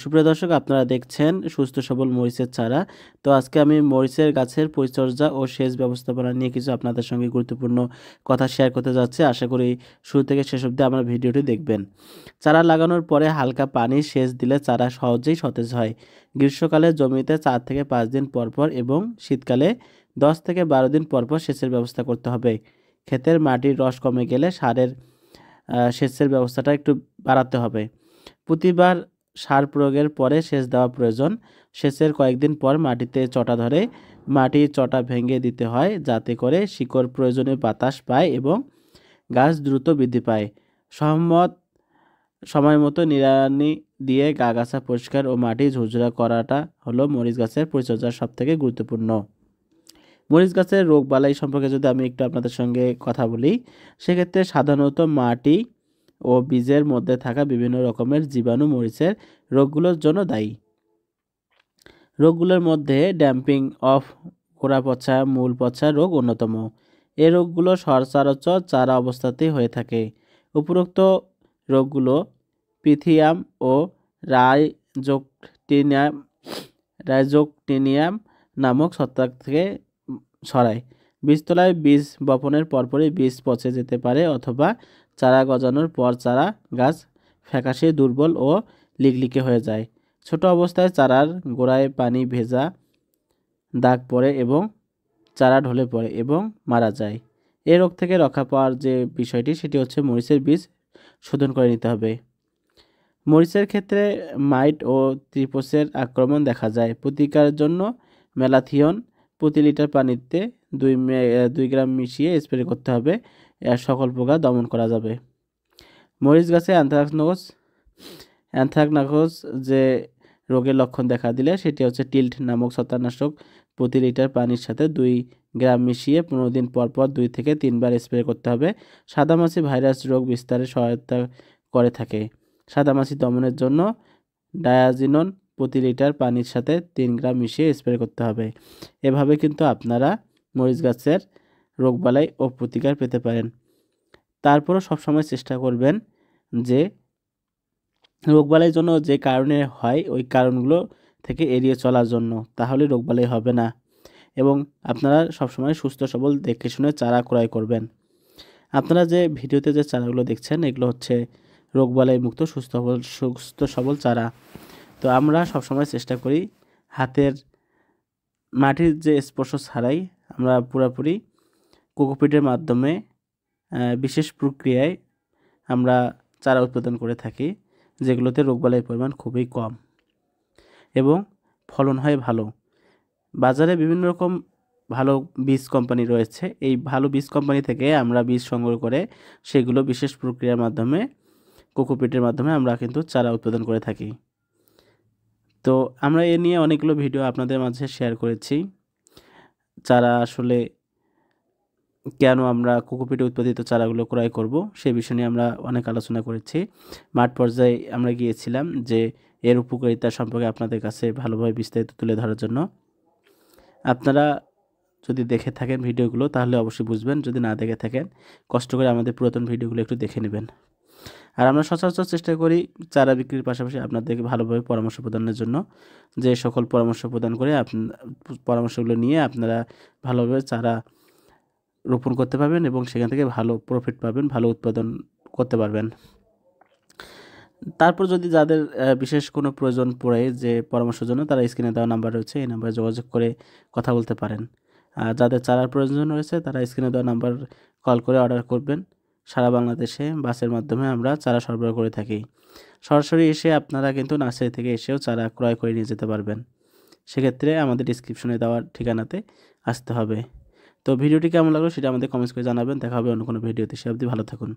সুপ্রিয় দর্শক, আপনারা দেখছেন সুস্থ সবল মরিচের চারা। তো আজকে আমি মরিচের গাছের পরিচর্যা ও সেচ ব্যবস্থাপনা নিয়ে কিছু আপনাদের সঙ্গে গুরুত্বপূর্ণ কথা শেয়ার করতে যাচ্ছি। আশা করি শুরু থেকে শেষ অবধি আমার ভিডিওটি দেখবেন। চারা লাগানোর পরে হালকা পানি সেচ দিলে চারা সহজেই সতেজ হয়। গ্রীষ্মকালে জমিতে 4 থেকে 5 দিন পর পর এবং শীতকালে 10 থেকে 12 দিন পর পর সেচের ব্যবস্থা করতে হবে। ক্ষেতের মাটির রস কমে গেলে সারের সেচের ব্যবস্থাটা একটু বাড়াতে হবে। প্রতিবার সার প্রয়োগের পরে সেচ দেওয়া প্রয়োজন। সেচের কয়েকদিন পর মাটিতে চটা ধরে মাটির চটা ভেঙে দিতে হয়, যাতে করে শিকড় প্রয়োজনীয় বাতাস পায় এবং গাছ দ্রুত বৃদ্ধি পায়। সহমত সময় মতো নিড়ানি দিয়ে আগাছা পরিষ্কার ও মাটি ঝুরঝুরা করাটা হলো মরিচ গাছের পরিচর্যার সবথেকে গুরুত্বপূর্ণ। মরিচ গাছের রোগবালাই সম্পর্কে যদি আমি একটু আপনাদের সঙ্গে কথা বলি, সেক্ষেত্রে সাধারণত মাটি ও বীজের মধ্যে থাকা বিভিন্ন রকমের জীবাণু মরিচের রোগগুলোর জন্য দায়ী। রোগগুলোর মধ্যে ড্যাম্পিং অফ, গোড়া পচা, মূল পচা রোগ অন্যতম। এই রোগগুলো সচরাচর চারা অবস্থাতেই হয়ে থাকে। উপরোক্ত রোগগুলো পিথিয়াম ও রাইজোকটিনিয়াম রাইজোকটিনিয়াম নামক ছত্রাক থেকে ছড়ায়। বীজতলায় বীজ বপনের পরপরই বীজ পচে যেতে পারে, অথবা চারা গজানোর পর চারা গাছ ফ্যাকাশে, দুর্বল ও লিকলিকে হয়ে যায়। ছোট অবস্থায় চারার গোড়ায় পানি ভেজা দাগ পড়ে এবং চারা ঢলে পড়ে এবং মারা যায়। এই রোগ থেকে রক্ষা পাওয়ার যে বিষয়টি, সেটি হচ্ছে মরিচের বীজ শোধন করে নিতে হবে। মরিচের ক্ষেত্রে মাইট ও ত্রিপোসের আক্রমণ দেখা যায়। প্রতিকারের জন্য ম্যালাথিয়ন প্রতি লিটার পানিতে 2 গ্রাম মিশিয়ে স্প্রে করতে হবে। এর সকল পোকা দমন করা যাবে। মরিচ গাছে অ্যানথ্রাকনোজ যে রোগের লক্ষণ দেখা দিলে, সেটি হচ্ছে টিল্ট নামক ছত্রাকনাশক প্রতি লিটার পানির সাথে 2 গ্রাম মিশিয়ে 15 দিন পর পর 2 থেকে 3 বার স্প্রে করতে হবে। সাদামাছি ভাইরাস রোগ বিস্তারে সহায়তা করে থাকে। সাদামাছি দমনের জন্য ডায়াজিনন প্রতি লিটার পানির সাথে 3 গ্রাম মিশিয়ে স্প্রে করতে হবে। এভাবে কিন্তু আপনারা মরিচ গাছের রোগবালাই ও প্রতিকার পেতে পারেন। তারপরও সবসময় চেষ্টা করবেন যে রোগবালাইয়ের জন্য যে কারণে হয়, ওই কারণগুলো থেকে এড়িয়ে চলার জন্য, তাহলে রোগবালাই হবে না। এবং আপনারা সবসময় সুস্থ সবল দেখে শুনে চারা ক্রয় করবেন। আপনারা যে ভিডিওতে যে চারাগুলো দেখছেন, এগুলো হচ্ছে রোগবালাই মুক্ত সুস্থ সবল চারা। তো আমরা সবসময় চেষ্টা করি হাতের মাটির যে স্পর্শ ছাড়াই আমরা পুরোপুরি কোকোপিটের মাধ্যমে বিশেষ প্রক্রিয়ায় আমরা চারা উৎপাদন করে থাকি, যেগুলোতে রোগবালাইয়ের পরিমাণ খুবই কম এবং ফলন হয় ভালো। বাজারে বিভিন্ন রকম ভালো বীজ কোম্পানি রয়েছে। এই ভালো বীজ কোম্পানি থেকে আমরা বীজ সংগ্রহ করে সেগুলো বিশেষ প্রক্রিয়ার মাধ্যমে, কোকোপিটের মাধ্যমে আমরা কিন্তু চারা উৎপাদন করে থাকি। তো আমরা এ নিয়ে অনেকগুলো ভিডিও আপনাদের মাঝে শেয়ার করেছি। চারা আসলে কেন আমরা কোকোপিটে উৎপাদিত চারাগুলো ক্রয় করব, সে বিষয় নিয়ে আমরা অনেক আলোচনা করেছি। মাঠ পর্যায়ে আমরা গিয়েছিলাম যে এর উপকারিতা সম্পর্কে আপনাদের কাছে ভালোভাবে বিস্তারিত তুলে ধরার জন্য। আপনারা যদি দেখে থাকেন ভিডিওগুলো, তাহলে অবশ্যই বুঝবেন। যদি না দেখে থাকেন, কষ্ট করে আমাদের পুরাতন ভিডিওগুলো একটু দেখে নেবেন। আর আমরা সচরাচর চেষ্টা করি চারা বিক্রির পাশাপাশি আপনাদেরকে ভালোভাবে পরামর্শ প্রদানের জন্য। যে সকল পরামর্শ প্রদান করে পরামর্শগুলো নিয়ে আপনারা ভালোভাবে চারা রোপণ করতে পারবেন এবং সেখান থেকে ভালো প্রফিট পাবেন, ভালো উৎপাদন করতে পারবেন। তারপর যদি যাদের বিশেষ কোনো প্রয়োজন পড়ে যে পরামর্শের জন্য, তারা স্ক্রিনে দেওয়া নাম্বার রয়েছে, এই নাম্বারে যোগাযোগ করে কথা বলতে পারেন। আর যাদের চারার প্রয়োজন রয়েছে, তারা স্ক্রিনে দেওয়া নাম্বার কল করে অর্ডার করবেন। সারা বাংলাদেশে বাসের মাধ্যমে আমরা চারা সরবরাহ করে থাকি। সরাসরি এসে আপনারা কিন্তু নার্সারি থেকে এসেও চারা ক্রয় করে নিয়ে যেতে পারবেন। সেক্ষেত্রে আমাদের ডিসক্রিপশনে দেওয়ার ঠিকানাতে আসতে হবে। তো ভিডিওটি কেমন লাগলো সেটা আমাদের কমেন্টস করে জানাবেন। দেখা হবে অন্য কোনো ভিডিওতে। সে অবধি ভালো থাকুন।